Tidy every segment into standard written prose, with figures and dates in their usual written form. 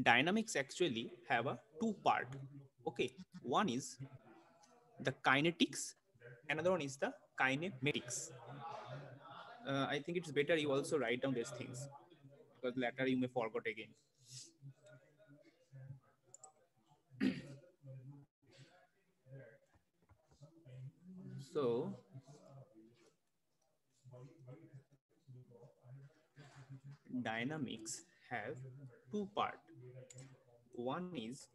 dynamics actually have a two part. Okay, one is the kinetics, another one is the kinematics. I think it's better you also write down these things because later you may forget again. So dynamics have two part. One is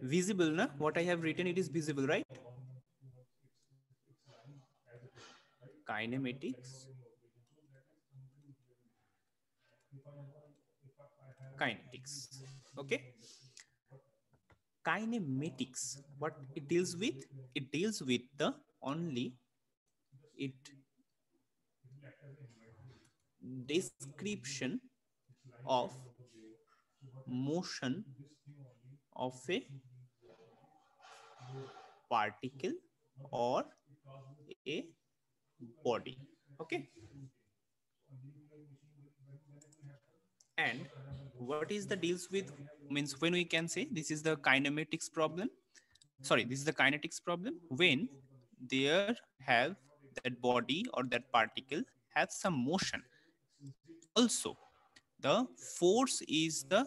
visible, na? What I have written, it is visible, right? Kinematics, kinetics. Okay. Kinematics, what it deals with? It deals with the only it description of motion of a particle or a body. Okay. And what is the deals with, means when we can say this is the kinematics problem, sorry, this is the kinetics problem, when there have that body or that particle has some motion. Also the force is the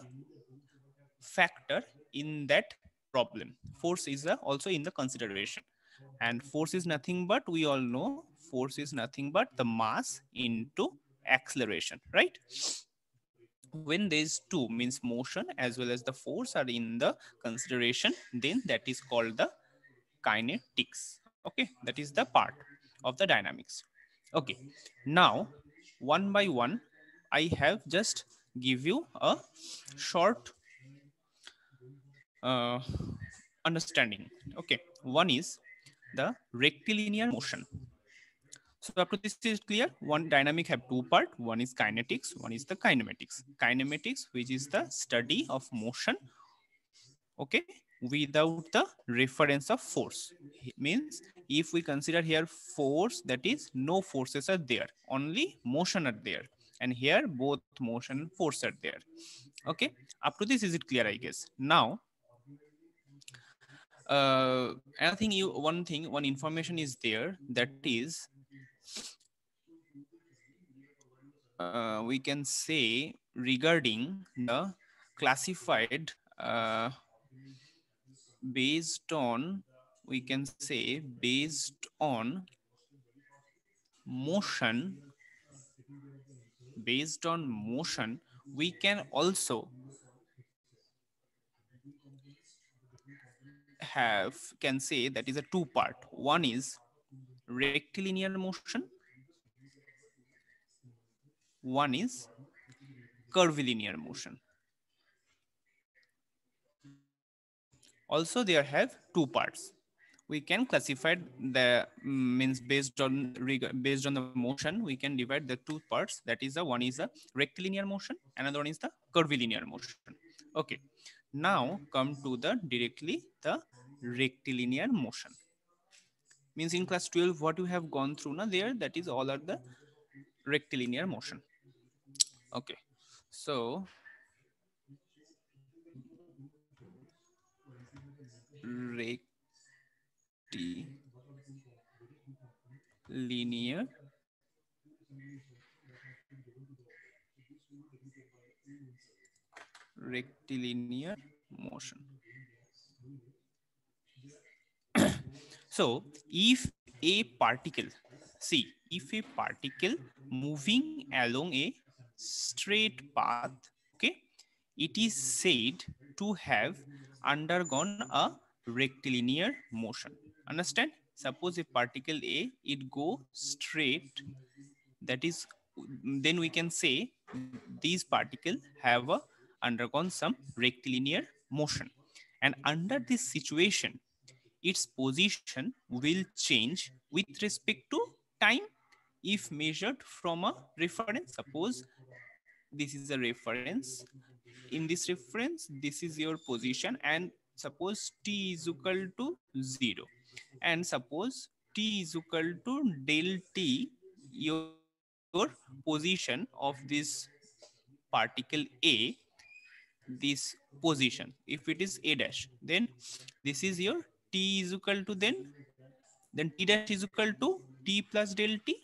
factor in that problem. Force is also in the consideration, and force is nothing but, we all know, force is nothing but the mass into acceleration, right? When these two, means motion as well as the force, are in the consideration, then that is called the kinetics. Okay, that is the part of the dynamics. Okay, now one by one I have just give you a short uh, understanding. Okay, one is the rectilinear motion. So up to this is clear. One dynamic have two part. One is kinetics, one is the kinematics. Kinematics, which is the study of motion, okay, without the reference of force. Means if we consider here force, that is no forces are there, only motion are there, and here both motion and force are there. Okay, up to this is it clear, I guess. Now another thing, you one thing, one information is there, that is we can say regarding the classified based on, we can say based on motion, based on motion, we can also have, can say that is a two part. One is rectilinear motion, one is curvilinear motion. Also there have two parts. We can classify the means based on the motion, we can divide the two parts. That is the one is the rectilinear motion, another one is the curvilinear motion. Okay, now come to the directly the rectilinear motion. Means in class 12 what you have gone through now there, that is all are the rectilinear motion. Okay, so rectilinear rectilinear motion. So if a particle, see, if a particle moving along a straight path, okay, it is said to have undergone a rectilinear motion. Understand? Suppose a particle A, it go straight, that is, then we can say these particles have undergone some rectilinear motion. And under this situation, its position will change with respect to time if measured from a reference. Suppose this is a reference, in this reference this is your position, and suppose t is equal to 0, and suppose t is equal to del t, your your position of this particle A, this position. If it is A dash, then this is your T is equal to then T dash is equal to T plus del T.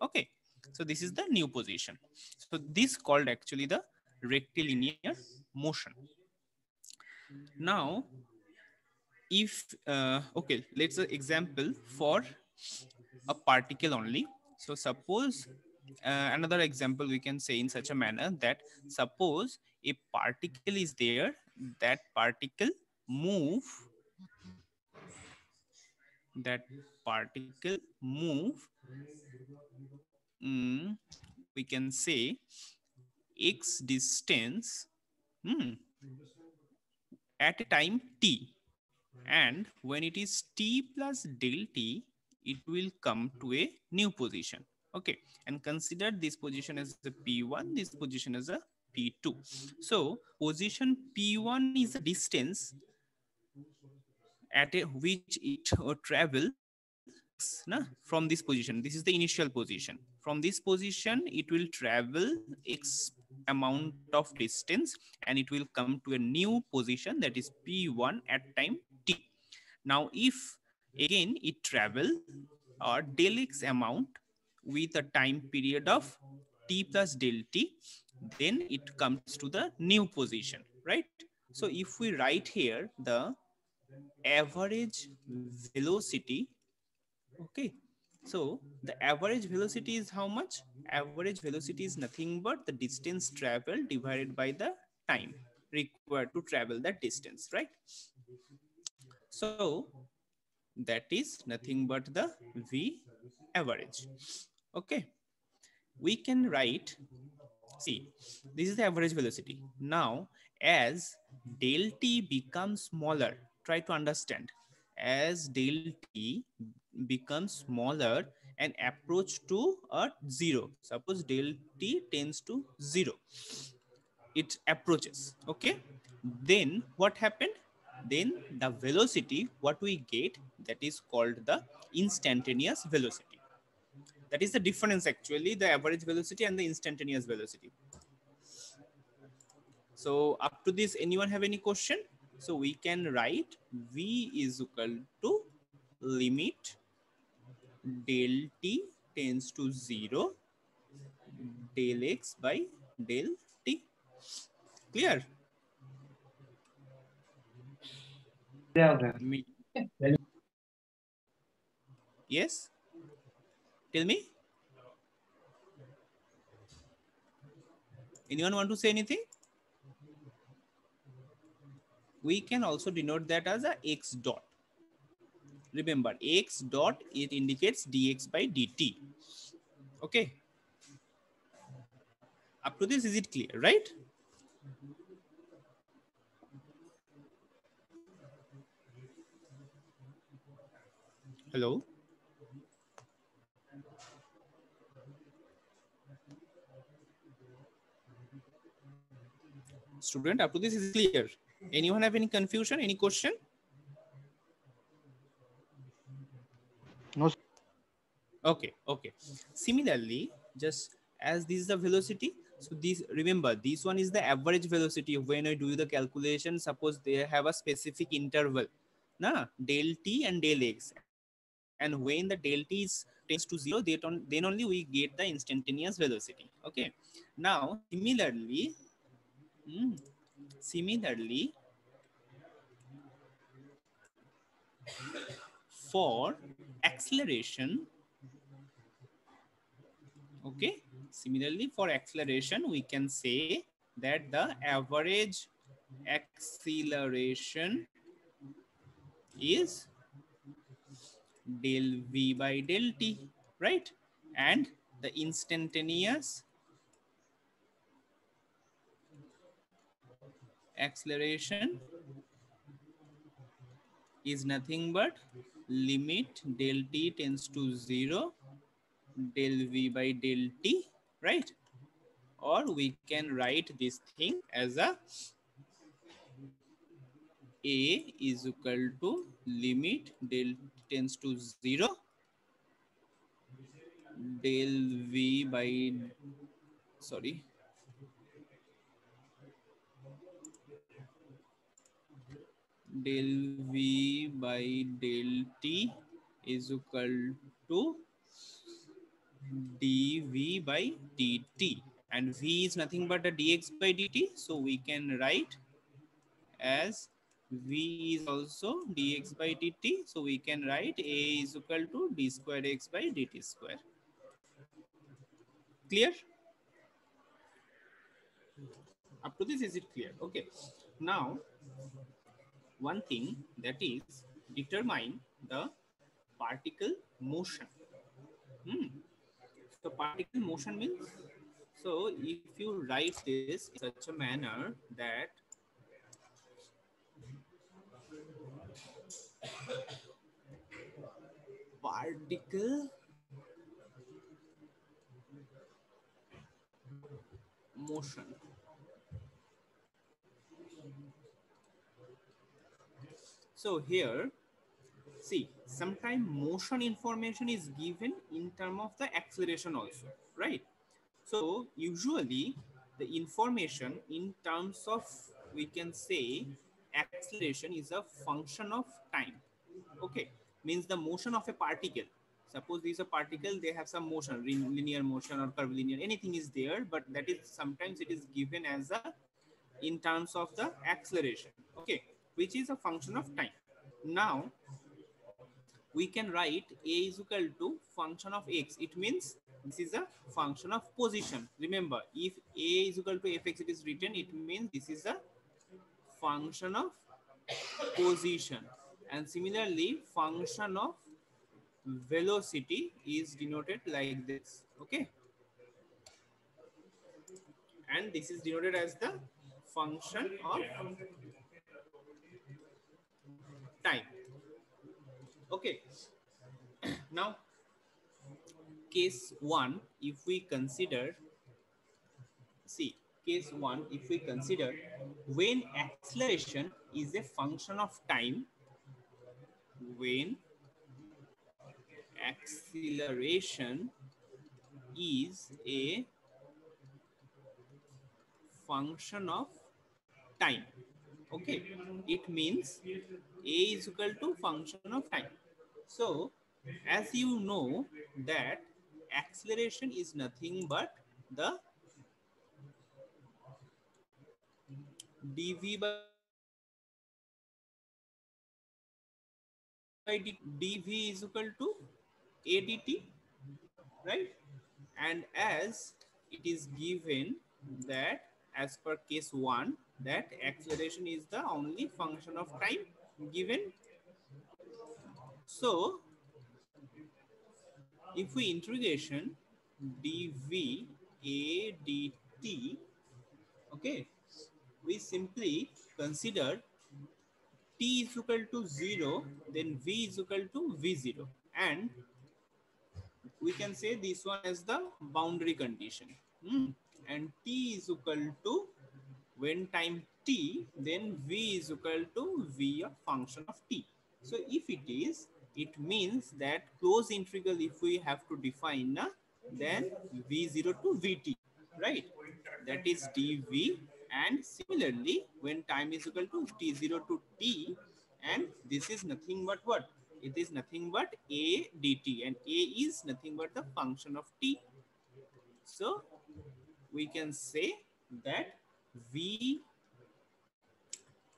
Okay. So this is the new position. So this called actually the rectilinear motion. Now, if okay, let's example for a particle only. So suppose another example we can say in such a manner that suppose a particle is there, that particle move, that particle move, we can say x distance at a time t, and when it is t plus del t, it will come to a new position. Okay, and consider this position as a p1, this position as a p2. So position p1 is a distance at a which it travel x na, from this position. This is the initial position. From this position it will travel x amount of distance, and it will come to a new position, that is p1 at time t. Now if again it travel del x amount with a time period of t plus del t, then it comes to the new position, right? So if we write here the average velocity, okay, so the average velocity is how much? Average velocity is nothing but the distance traveled divided by the time required to travel that distance, right? So that is nothing but the v average. Okay, we can write, see, this is the average velocity. Now as del t becomes smaller, try to understand, as del t becomes smaller and approach to a zero, suppose del t tends to zero, it approaches, okay, then what happened? Then the velocity what we get, that is called the instantaneous velocity. That is the difference actually, the average velocity and the instantaneous velocity. So up to this, anyone have any question? So we can write v is equal to limit del t tends to 0 del x by del t. Clear? Yeah. Yes? Tell me. Anyone want to say anything? We can also denote that as a x dot. Remember, x dot, it indicates dx by dt. Okay. Up to this, is it clear, right? Hello? Student, up to this, is it clear? Anyone have any confusion, any question? No. Okay, okay. Similarly, just as this is the velocity, so this, remember, this one is the average velocity. When I do the calculation, suppose they have a specific interval, na, del t and del x, and when the del t is tends to 0, then only we get the instantaneous velocity. Okay. Now similarly, for acceleration, okay, similarly for acceleration we can say that the average acceleration is del v by del t, right? And the instantaneous acceleration is nothing but limit del t tends to 0 del v by del t, right? Or we can write this thing as a is equal to limit del tends to 0 del v by, sorry, del v by del t is equal to dv by dt, and v is nothing but a dx by dt, so we can write as v is also dx by dt, so we can write a is equal to d square x by dt square. Clear? Up to this, is it clear? Okay. Now, one thing, that is determine the particle motion. So particle motion means, so if you write this in such a manner that particle motion. So here, see, sometime motion information is given in term of the acceleration also, right? So usually the information in terms of, we can say, acceleration is a function of time. Okay, means the motion of a particle. Suppose this is a particle, they have some motion, linear motion or curvilinear, anything is there, but that is sometimes it is given as a in terms of the acceleration. Okay, which is a function of time. Now we can write a is equal to function of x. It means this is a function of position. Remember, if a is equal to fx, it is written, it means this is a function of position. And similarly, function of velocity is denoted like this. Okay, and this is denoted as the function of time. Okay, now case 1, if we consider, see, case 1, if we consider when acceleration is a function of time, when acceleration is a function of time. Okay, it means a is equal to function of time. So as you know that acceleration is nothing but the dv by dv is equal to adt, right? And as it is given that as per case 1 that acceleration is the only function of time given, so if we integration dv a dt, okay, we simply consider t is equal to 0, then v is equal to v0, and we can say this one as the boundary condition. And t is equal to, when time t, then v is equal to v a function of t. So if it is, it means that close integral, if we have to define, then v0 to vt, right? That is dv. And similarly, when time is equal to t0 to t, and this is nothing but what? It is nothing but a dt, and a is nothing but the function of t. So we can say that v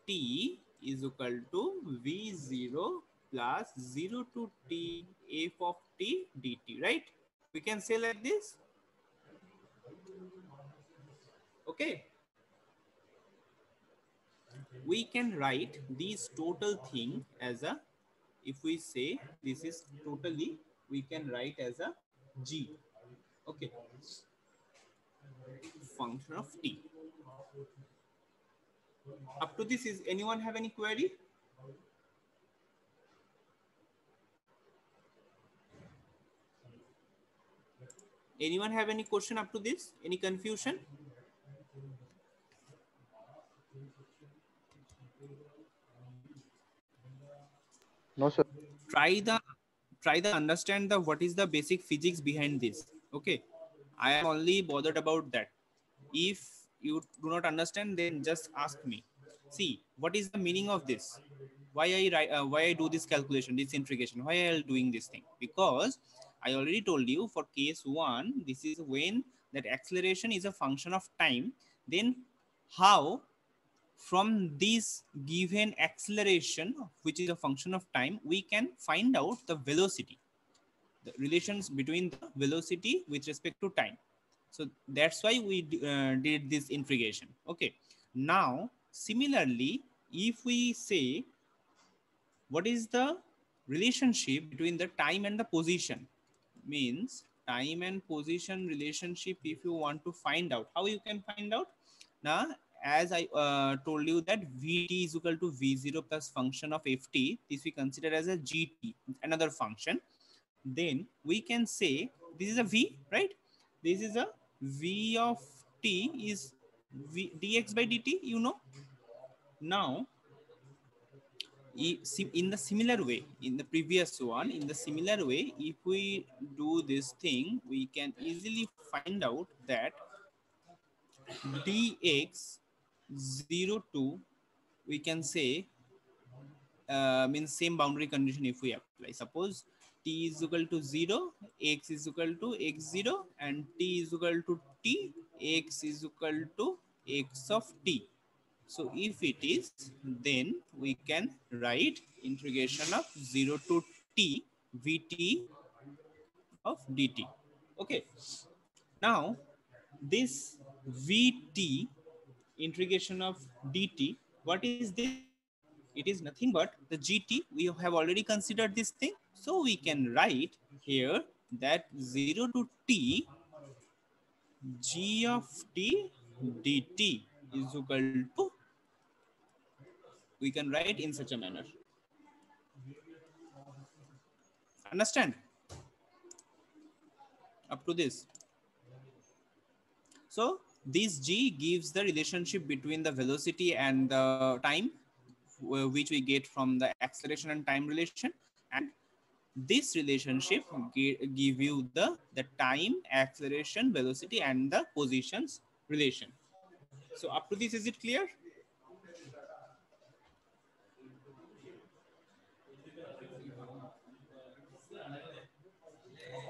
t is equal to v0 plus 0 to t f of t dt, right? We can say like this. Okay, we can write this total thing as a, if we say this is totally, we can write as a g. Okay, function of t. Up to this, is anyone have any query? Anyone have any question up to this? Any confusion? No, sir. Try the try to understand the what is the basic physics behind this. Okay, I am only bothered about that. If you do not understand, then just ask me. See, what is the meaning of this? Why I write, why I do this calculation, this integration? Why I am doing this thing? Because I already told you for case one, this is when that acceleration is a function of time. Then how from this given acceleration, which is a function of time, we can find out the velocity, the relations between the velocity with respect to time. So that's why we did this integration. Okay, now similarly, if we say what is the relationship between the time and the position, means time and position relationship, if you want to find out, how you can find out? Now, as I told you that vt is equal to v0 plus function of ft, this we consider as a gt, another function. Then we can say this is a v, right? This is a v of t is v dx by dt, you know. Now in the similar way, in the previous one, in the similar way, if we do this thing, we can easily find out that dx 0 to, we can say, means same boundary condition if we apply. Suppose t is equal to 0, x is equal to x0, and t is equal to t, x is equal to x of t. So if it is, then we can write integration of 0 to t vt of dt. Okay. Now this vt integration of dt, what is this? It is nothing but the gt. We have already considered this thing. So we can write here that 0 to t g of t dt is equal to, we can write in such a manner. Understand up to this? So this g gives the relationship between the velocity and the time, which we get from the acceleration and time relation. And this relationship give you the time, acceleration, velocity, and the positions relation. So up to this, is it clear?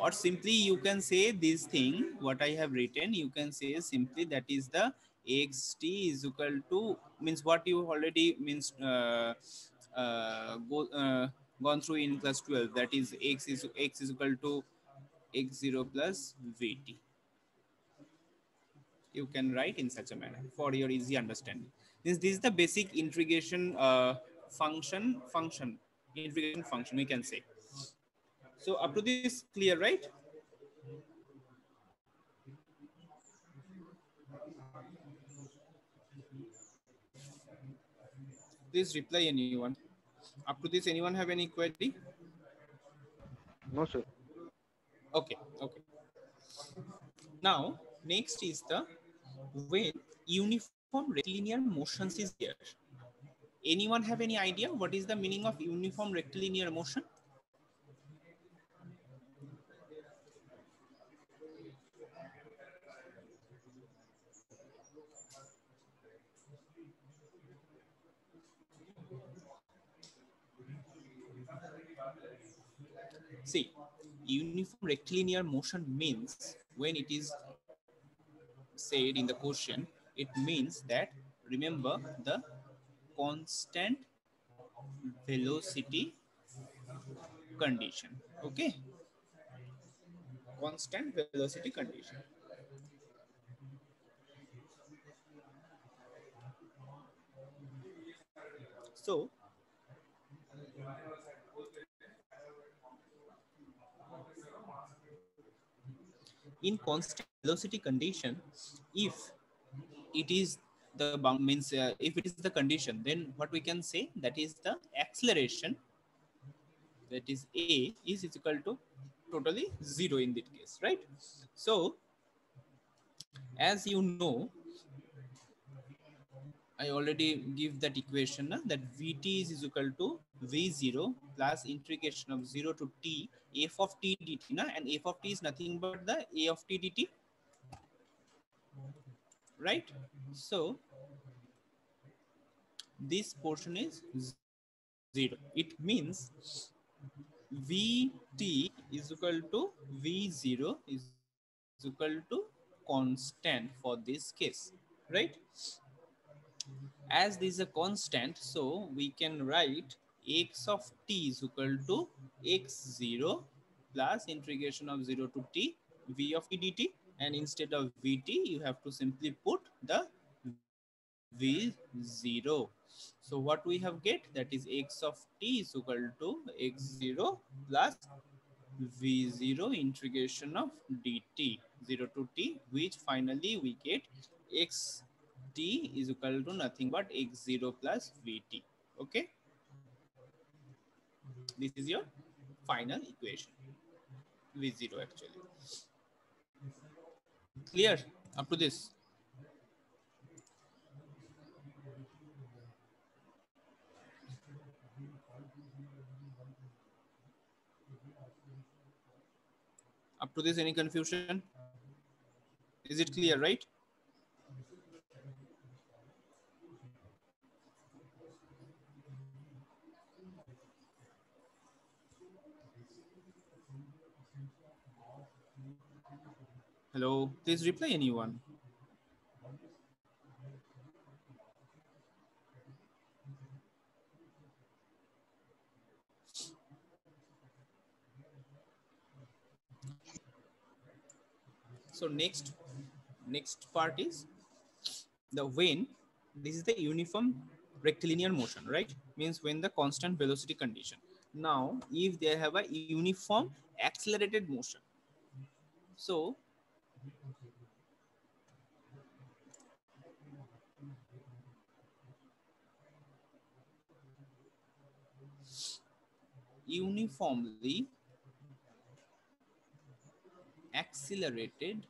Or simply you can say this thing, what I have written, you can say simply that is the xt is equal to, means what you already means gone through in class 12, that is x is equal to x0 plus vt. You can write in such a manner for your easy understanding. This is the basic integration function integration function, we can say. So up to this clear, right? Please reply anyone. Up to this, anyone have any query? No, sir. Okay, okay. Now, next is the when uniform rectilinear motions is there. Anyone have any idea what is the meaning of uniform rectilinear motion? See, uniform rectilinear motion means, when it is said in the question, it means that, remember, the constant velocity condition. Okay, constant velocity condition. So in constant velocity condition, if it is the bound, means if it is the condition, then what we can say, that is the acceleration, that is a is equal to totally zero in that case, right? So as you know, I already give that equation that Vt is equal to V0 plus integration of 0 to t f of t dt and f of t is nothing but the a of t dt, right? So this portion is 0. It means Vt is equal to V0 is equal to constant for this case, right? As this is a constant, so we can write x of t is equal to x0 plus integration of 0 to t v of t dt, and instead of vt you have to simply put the v0. So what we have get, that is x of t is equal to x0 plus v0 integration of dt 0 to t, which finally we get x t is equal to nothing but x0 plus vt. Okay, this is your final equation, v0 actually. Clear up to this? Up to this, any confusion? Is it clear, right? Hello, please reply anyone. So next part is the when this is the uniform rectilinear motion, right? Means when the constant velocity condition. Now if they have a uniform accelerated motion, so uniformly accelerated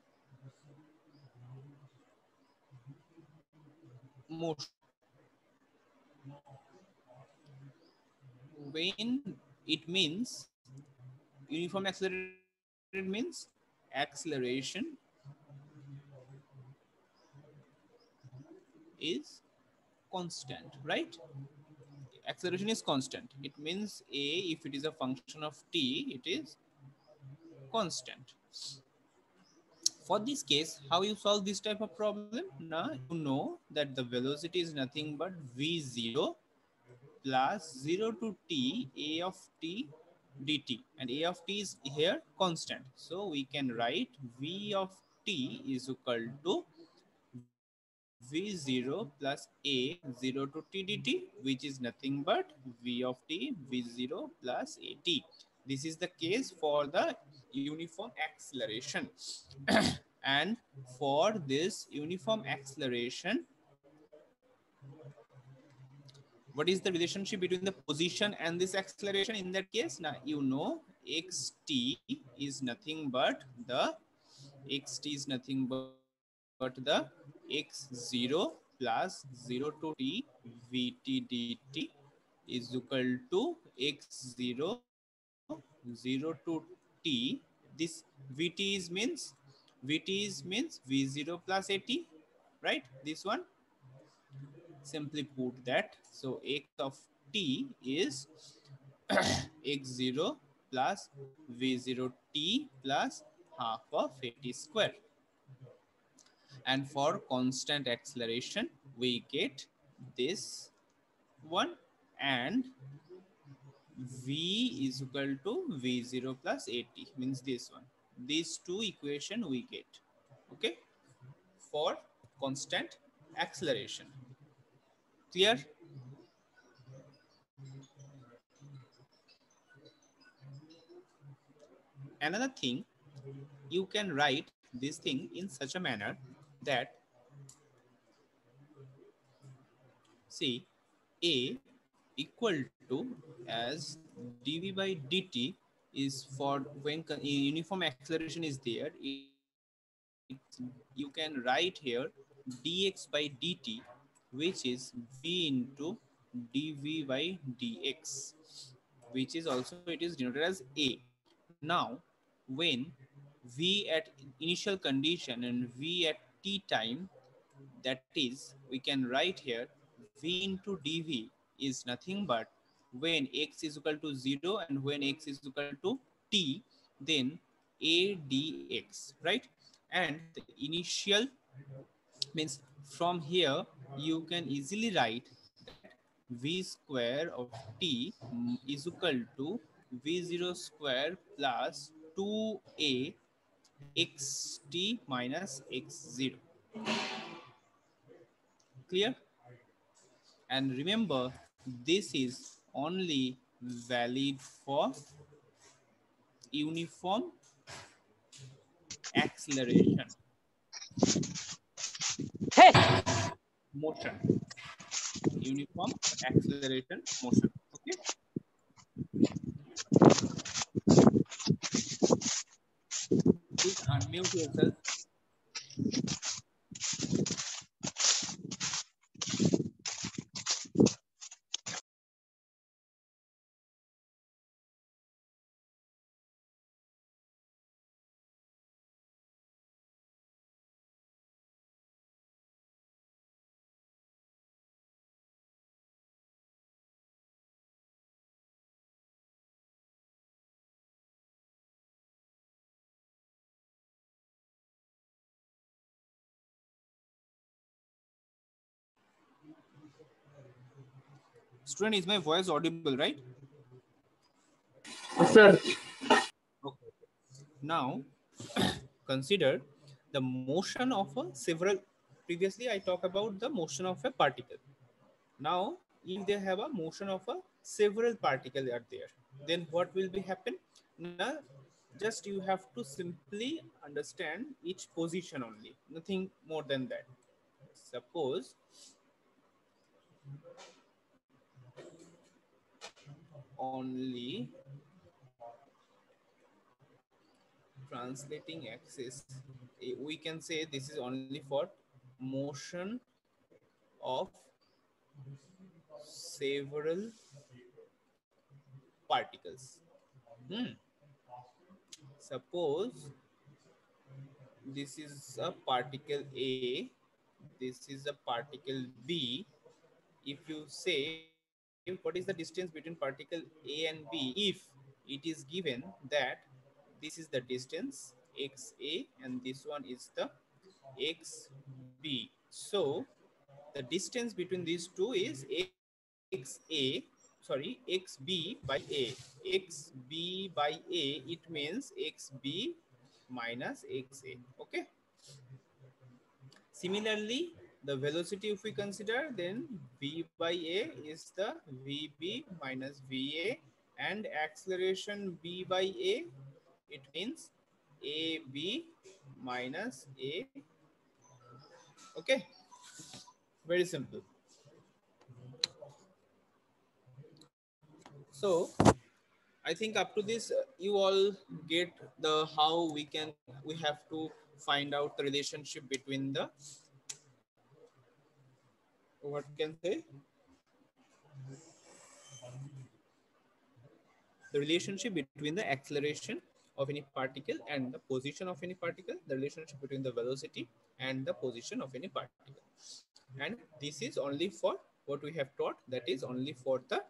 motion, when it means uniform accelerated means acceleration is constant, right? Acceleration is constant. It means a, if it is a function of t, it is constant. For this case, how you solve this type of problem? Now you know that the velocity is nothing but v0 plus 0 to t a of t dt, and a of t is here constant, so we can write v of t is equal to v0 plus a 0 to t dt, which is nothing but v of t v0 plus at. This is the case for the uniform acceleration. And for this uniform acceleration, what is the relationship between the position and this acceleration in that case? Now you know xt is nothing but the xt is nothing but the x0 plus 0 to t vt dt is equal to x0 0 to t. This vt is means v0 plus at, right? This one, simply put that. So x of t is x0 plus v0 t plus half of at square. And for constant acceleration, we get this one, and v is equal to v0 plus at, means this one. These two equation we get, okay, for constant acceleration. Clear? Another thing, you can write this thing in such a manner that, see, a equal to as dv by dt is for when uniform acceleration is there, it, you can write here dx by dt which is v into dv by dx, which is also it is denoted as a. Now, when v at initial condition and v at t time, that is, we can write here v into dv is nothing but when x is equal to 0 and when x is equal to t, then a dx, right? And the initial means from here you can easily write that v square of t is equal to v0 square plus 2a xt minus x0. Clear? And remember, this is only valid for uniform acceleration motion. Uniform acceleration motion. Okay. Please unmute yourself. Student, is my voice audible, right? Sir, Okay. Now, consider the motion of a several. Previously, I talked about the motion of a particle. Now, if they have a motion of a several particles are there, then what will be happen? Now, just you have to simply understand each position only, nothing more than that. Suppose only translating axis, we can say this is only for motion of several particles. Hmm. Suppose this is a particle A, this is a particle B. If you say what is the distance between particle A and B, if it is given that this is the distance xa and this one is the xb, so the distance between these two is xb by a. Xb by a, it means xb minus xa. Okay. Similarly, the velocity if we consider, then v by a is the vb minus va, and acceleration b by a, it means ab minus a. Okay, very simple. So I think up to this, you all get the how we have to find out the relationship between the, what can say, the relationship between the acceleration of any particle and the position of any particle, the relationship between the velocity and the position of any particle. And this is only for what we have taught, that is only for the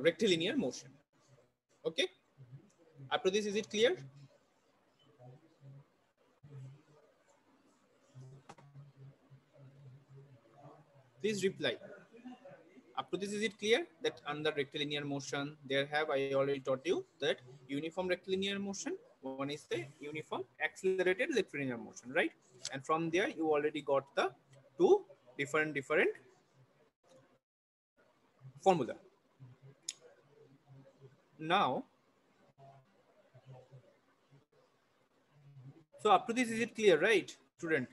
rectilinear motion. Okay. Up to this, is it clear? Please reply. Up to this, is it clear that under rectilinear motion, there have, I already taught you that uniform rectilinear motion, one is the uniform accelerated rectilinear motion, right? And from there, you already got the two different formula. Now, so up to this, is it clear, right, student?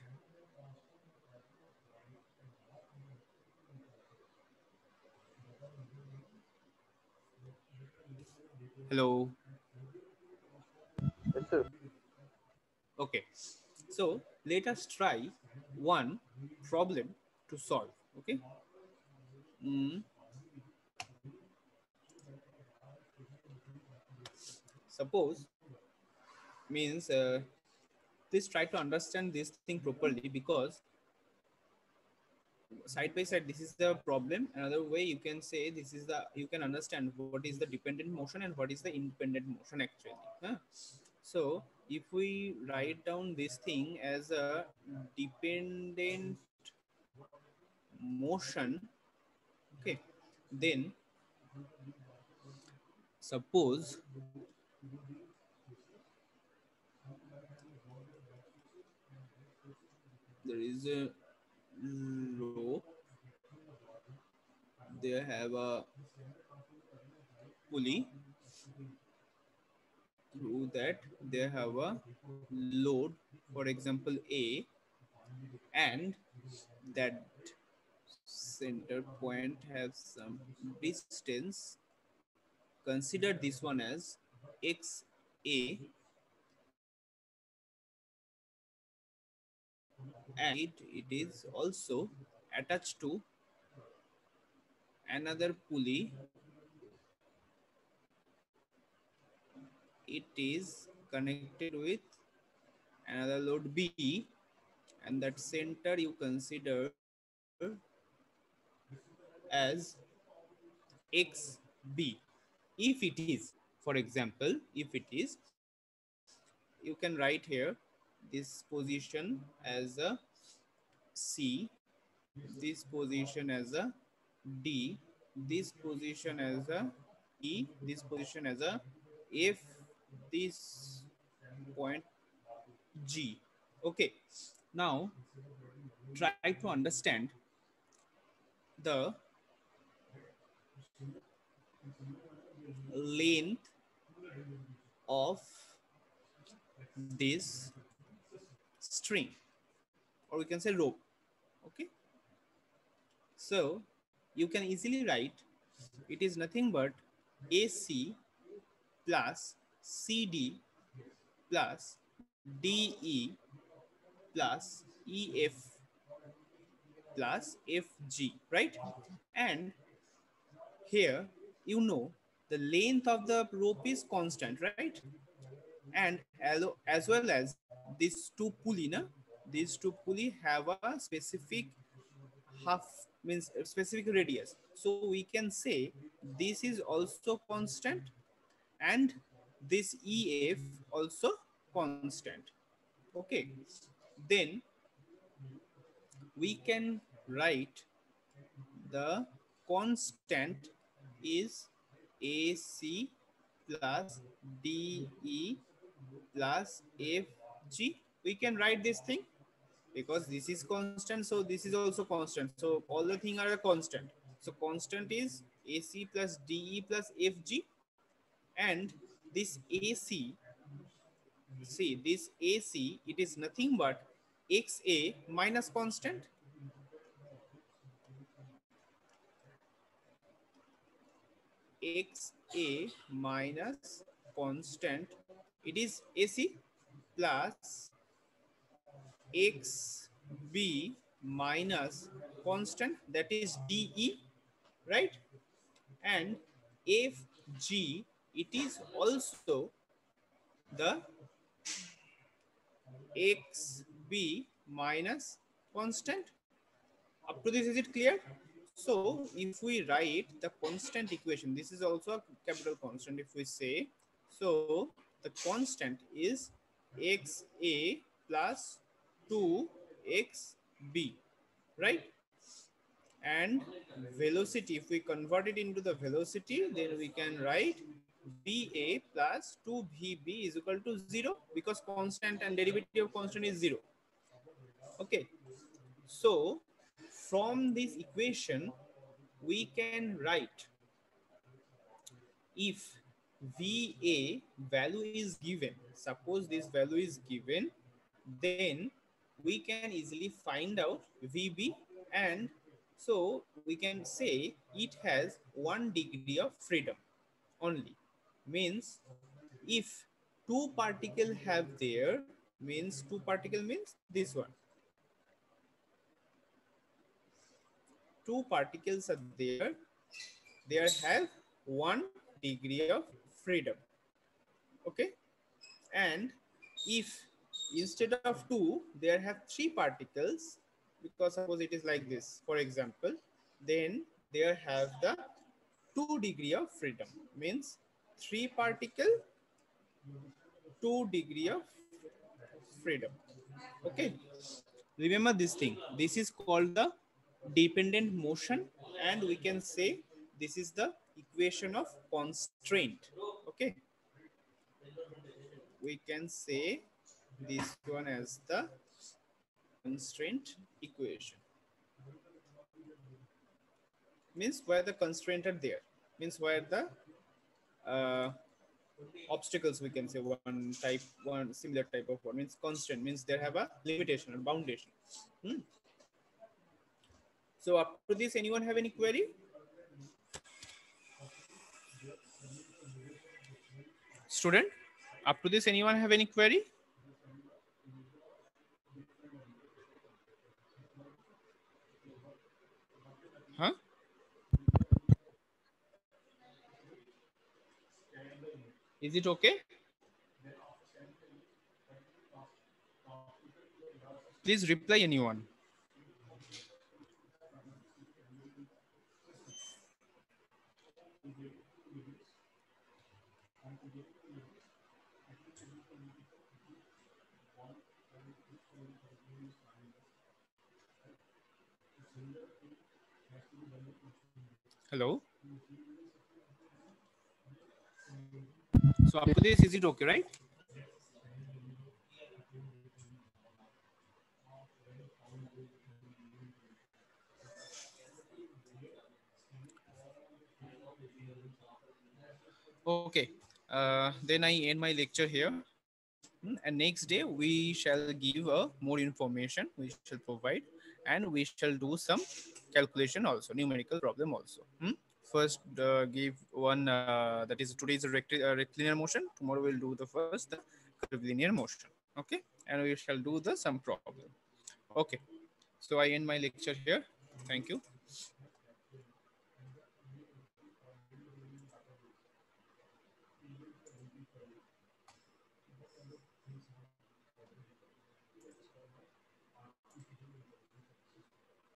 Hello. Yes, sir. Okay. So let us try one problem to solve. Okay. Mm, Suppose means please try to understand this thing properly, because side by side this is the problem. Another way you can say, this is the, you can understand what is the dependent motion and what is the independent motion actually, huh? So if we write down this thing as a dependent motion, okay, then suppose there is a rope, they have a pulley, through that they have a load, for example A, and that center point has some distance. Consider this one as xa, and it is also attached to another pulley. It is connected with another load B, and that center you consider as xb. If it is, for example, if it is, you can write here this position as a C, this position as a D, this position as a E, this position as a F, this point G. Okay, now try to understand the length of this string, or we can say rope. Okay, so you can easily write it is nothing but AC plus CD plus DE plus EF plus FG, right? And here, you know, the length of the rope is constant, right? And as well as these two pulley, na, these two pulley have a specific half, means a specific radius. So we can say this is also constant, and this EF also constant. Okay, then we can write the constant is AC plus DE plus FG. We can write this thing because this is constant, so this is also constant. So all the things are a constant. So constant is AC plus DE plus FG, and this AC, see this AC, it is nothing but XA minus constant. XA minus constant, it is AC, plus XB minus constant, that is DE, right? And FG, it is also the XB minus constant. Up to this, is it clear? So if we write the constant equation, this is also a capital constant. If we say, so the constant is XA plus 2XB, right? And velocity, if we convert it into the velocity, then we can write VA plus 2VB is equal to 0, because constant and derivative of constant is 0. Okay, so from this equation, we can write, if VA value is given, suppose this value is given, then we can easily find out VB, and so we can say it has 1 degree of freedom only. Means if two particle have there, means two particle means this one, two particles are there, they have 1 degree of freedom. Okay, and if instead of two there have three particles, because suppose it is like this, for example, then there have the 2 degree of freedom, means three particle, 2 degree of freedom. Okay, remember this thing, this is called the dependent motion, and we can say this is the equation of constraint. Okay, we can say this one as the constraint equation, means where the constraint are there, means where the uh, obstacles, we can say one similar type of word, means constraint means they have a limitation or boundation. Hmm. So up to this, anyone have any query? Student, up to this, anyone have any query? Huh? Is it okay? Please reply anyone. Hello. So up to this, is it okay, right? Okay. Then I end my lecture here. And next day we shall give more information we shall provide, and we shall do some calculation also, numerical problem also. First give one, that is today's rectilinear motion, tomorrow we'll do the first the curvilinear motion. Okay, and we shall do the some problem. Okay, so I end my lecture here. Thank you.